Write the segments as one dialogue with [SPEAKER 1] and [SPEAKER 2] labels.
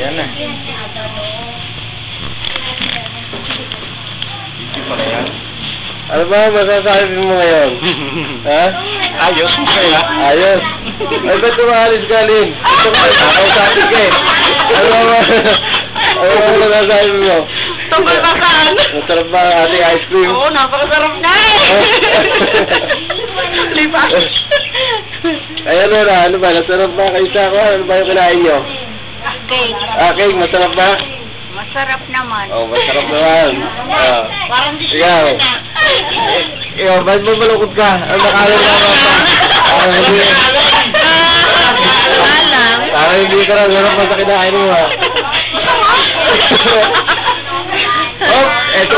[SPEAKER 1] Ayan na. Hindi pala yan.
[SPEAKER 2] Ano ba masasabi mo ngayon? Ha?
[SPEAKER 1] Ayos.
[SPEAKER 2] Ayos. Ay, ba't tumahalis ka, Lin? Ito ka, nakausapin ka eh. Ano ba masasabi mo?
[SPEAKER 3] Tungkol pa saan?
[SPEAKER 2] Masarap ba ang ating ice cream?
[SPEAKER 3] Oo, napakasarap na eh. Lipas.
[SPEAKER 2] Ayan na, ano ba? Nasarap ba kayo sa ako? Ano ba yung kinain nyo?
[SPEAKER 3] Cake.
[SPEAKER 2] Cake, masarap ba?
[SPEAKER 3] Masarap naman.
[SPEAKER 2] Oh, masarap naman.
[SPEAKER 3] Parang di
[SPEAKER 2] Ikaw. Ikaw, ba't mo malungkot ka? Ano nakala ka ba pa? Hindi ka lang sarap sa kinain mo ha. Oh, eto.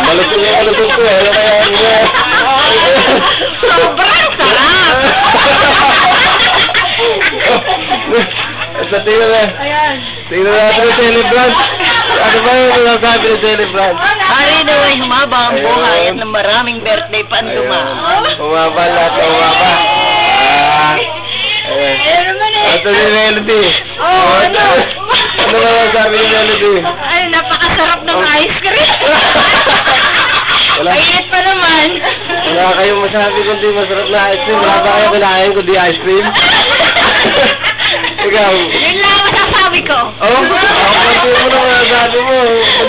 [SPEAKER 2] Malusog yung malusog ko. Ano kaya niya?
[SPEAKER 3] Sobrang sarap.
[SPEAKER 2] Sa tingnan na. Tingnan natin yung celebrant. Ano ba yung nasasabi ng celebrant?
[SPEAKER 3] Hari naway humaba ang buhay at ng maraming birthday pa ang dumaan.
[SPEAKER 2] Umaba lahat. Umaba. Ito ni Melody. Ano ba nasasabi ni Melody?
[SPEAKER 3] Ay, napakasarap ng ice cream. Mainit pa naman.
[SPEAKER 2] Wala kayong masabi kundi masarap na ice cream. Wala ba kayo kinain kundi ice cream? Ikaw.
[SPEAKER 3] Yun lang ang masasabi ko.
[SPEAKER 2] Oh, pati mo na masasabi mo.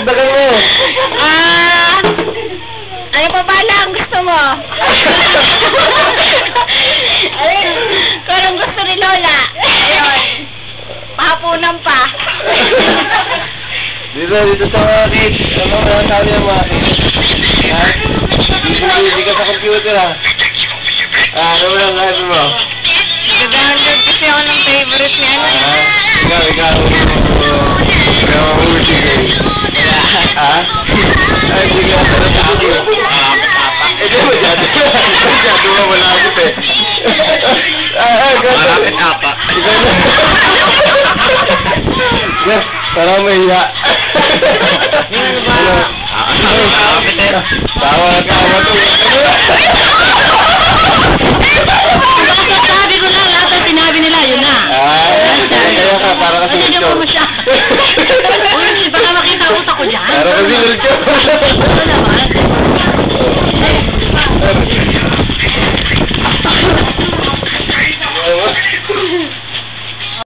[SPEAKER 2] Pagdagan mo.
[SPEAKER 3] Ano pa pala ang gusto mo? Kung anong gusto ni Lola. Ayun. Pahapunan pa.
[SPEAKER 2] Dito sa mga kids. Ano ba sabi ng mga kids? Ha? Hindi ka sa computer ha? Ano ba ang sabi mo?
[SPEAKER 3] Nag-download kasi ako ng favorite niya.
[SPEAKER 2] Ikaw. Kaya mabuti kayo. Ha? Ay, hindi ka sa nabuti. Ito ba dyan? Masyado mo malapit eh.
[SPEAKER 1] Malapit apa.
[SPEAKER 2] Parang mahiya.
[SPEAKER 1] Malapit eh.
[SPEAKER 2] Tawa ka.
[SPEAKER 3] Sabi ko na, lahat ang sinabi nila, yun na.
[SPEAKER 2] Kaya ka, para kasi
[SPEAKER 3] Hindi mo siya. Uy, baka makita utak ko dyan.
[SPEAKER 2] Para kasi